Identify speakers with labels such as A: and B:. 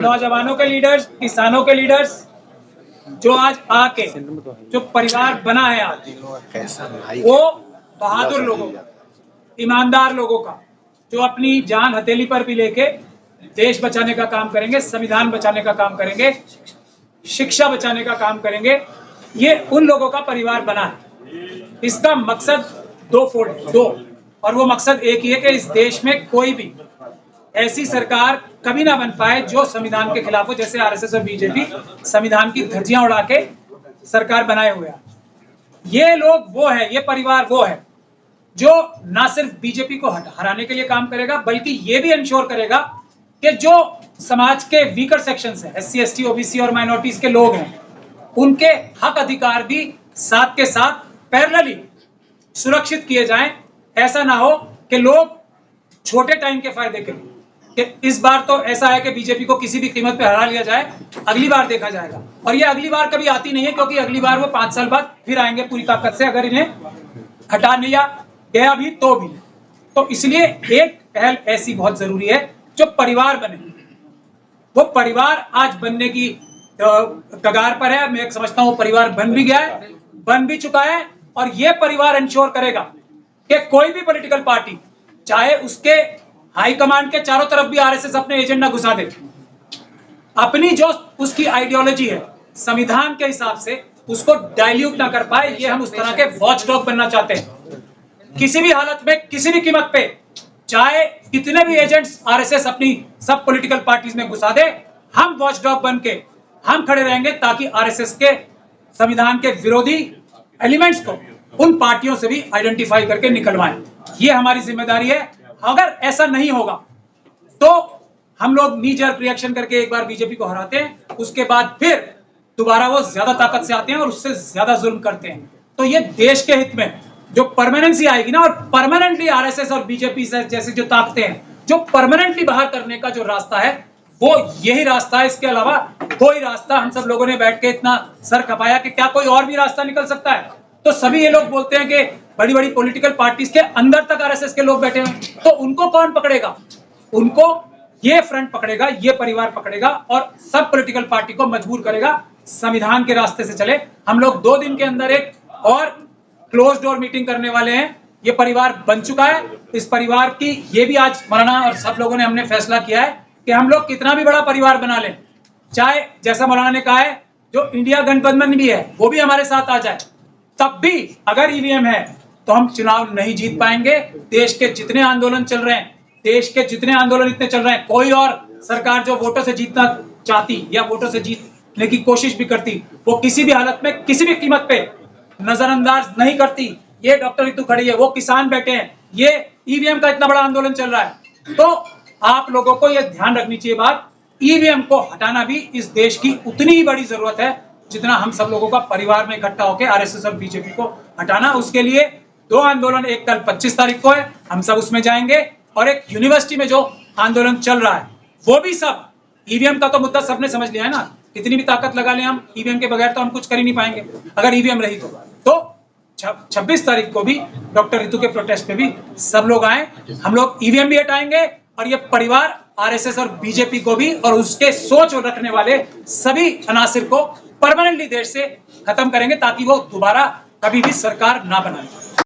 A: नौजवानों के लीडर्स, किसानों के लीडर्स जो आज आके जो परिवार बना है आज, वो बहादुर लोगों का, ईमानदार लोगों का, जो अपनी जान हथेली पर भी लेके देश बचाने का काम करेंगे, संविधान बचाने का काम करेंगे, शिक्षा बचाने का काम करेंगे। ये उन लोगों का परिवार बना है। इसका मकसद दो, और वो मकसद एक ही है कि इस देश में कोई भी ऐसी सरकार कभी ना बन पाए जो संविधान के खिलाफ हो, जैसे आरएसएस और बीजेपी संविधान की धज्जियां उड़ा के सरकार बनाए हुए हैं। ये लोग वो है, ये परिवार वो है जो ना सिर्फ बीजेपी को हराने के लिए काम करेगा, बल्कि ये भी इंश्योर करेगा कि जो समाज के वीकर सेक्शंस हैं, एससी, एसटी, ओबीसी और माइनॉरिटीज के लोग हैं, उनके हक अधिकार भी साथ के साथ पैरेलली सुरक्षित किए जाएं। ऐसा ना हो कि लोग छोटे टाइम के फायदे के लिए, कि इस बार तो ऐसा है कि बीजेपी को किसी भी कीमत पे हरा लिया जाए, अगली बार देखा जाएगा। और ये अगली बार कभी आती नहीं है, क्योंकि अगली बार वो 5 साल बाद फिर आएंगे पूरी ताकत से, अगर इन्हें हटा लिया गया भी तो भी। तो इसलिए एक पहल ऐसी बहुत जरूरी है जो परिवार बने। वो परिवार आज बनने की कगार पर है। मैं समझता हूं परिवार बन भी गया है, बन भी चुका है, और ये परिवार इंश्योर करेगा कि कोई भी पॉलिटिकल पार्टी, चाहे उसके हाईकमांड के चारों तरफ भी आरएसएस अपने एजेंडा घुसा दे, अपनी जो उसकी आइडियोलॉजी है संविधान के हिसाब से उसको डाइल्यूट ना कर पाए। ये हम उस तरह के वॉचडॉग बनना चाहते हैं। किसी भी हालत में, किसी भी कीमत पे, चाहे कितने भी एजेंट्स आरएसएस अपनी सब पॉलिटिकल पार्टीज में घुसा दे, हम वॉचडॉग बन के हम खड़े रहेंगे, ताकि आरएसएस के संविधान के विरोधी एलिमेंट्स को उन पार्टियों से भी आइडेंटिफाई करके निकलवाएं। ये हमारी जिम्मेदारी है। अगर ऐसा नहीं होगा तो हम लोग नी जर्क रिएक्शन करके एक बार बीजेपी को हराते हैं, उसके बाद फिर दोबारा वो ज्यादा ताकत से आते हैं और उससे ज्यादा जुल्म करते हैं। तो ये देश के हित में जो परमानेंसी आएगी ना, और परमानेंटली आरएसएस और बीजेपी जैसी जो ताकतें हैं, जो परमानेंटली बाहर करने का जो रास्ता है, वो यही रास्ता है। इसके अलावा कोई रास्ता, हम सब लोगों ने बैठ के इतना सर खपाया कि क्या कोई और भी रास्ता निकल सकता है, तो सभी ये लोग बोलते हैं कि बड़ी बड़ी पॉलिटिकल पार्टीज के अंदर तक आरएसएस के लोग बैठे हैं, तो उनको कौन पकड़ेगा? उनको ये फ्रंट पकड़ेगा, ये परिवार पकड़ेगा, और सब पॉलिटिकल पार्टी को मजबूर करेगा संविधान के रास्ते से चले। हम लोग 2 दिन के अंदर एक और क्लोज डोर मीटिंग करने वाले हैं। ये परिवार बन चुका है। इस परिवार की ये भी आज मौलाना और सब लोगों ने हमने फैसला किया है कि हम लोग कितना भी बड़ा परिवार बना लें, चाहे जैसा मौलाना ने कहा है जो इंडिया गठबंधन भी है वो भी हमारे साथ आ जाए, तब भी अगर ईवीएम है तो हम चुनाव नहीं जीत पाएंगे। देश के जितने आंदोलन चल रहे हैं, देश के जितने आंदोलन इतने चल रहे हैं, कोई और सरकार जो वोटों से जीतना चाहती या वोटों से जीतने की कोशिश भी करती, वो किसी भी हालत में, किसी भी कीमत पे नजरअंदाज नहीं करती। ये डॉक्टर रितु खड़ी है, वो किसान बैठे हैं, ये ईवीएम का इतना बड़ा आंदोलन चल रहा है। तो आप लोगों को ये ध्यान रखनी चाहिए बात, ईवीएम को हटाना भी इस देश की उतनी ही बड़ी जरूरत है जितना हम सब लोगों का परिवार में इकट्ठा होकर आरएसएस और बीजेपी को हटाना। उसके लिए 2 आंदोलन, एक कल 25 तारीख को है, हम सब उसमें जाएंगे, और एक यूनिवर्सिटी में जो आंदोलन चल रहा है वो भी सब, ईवीएम का तो मुद्दा सबने समझ लिया है ना। कितनी भी ताकत लगा ले हम, ईवीएम के बगैर तो हम कुछ कर ही नहीं पाएंगे। अगर ईवीएम रही तो 26 तारीख को भी डॉक्टर रितु के प्रोटेस्ट में भी सब लोग आए। हम लोग ईवीएम भी हटाएंगे, और ये परिवार आरएसएस और बीजेपी को भी, और उसके सोच रखने वाले सभी अनासिर को परमानेंटली देश से खत्म करेंगे, ताकि वो दोबारा कभी भी सरकार ना बनाए।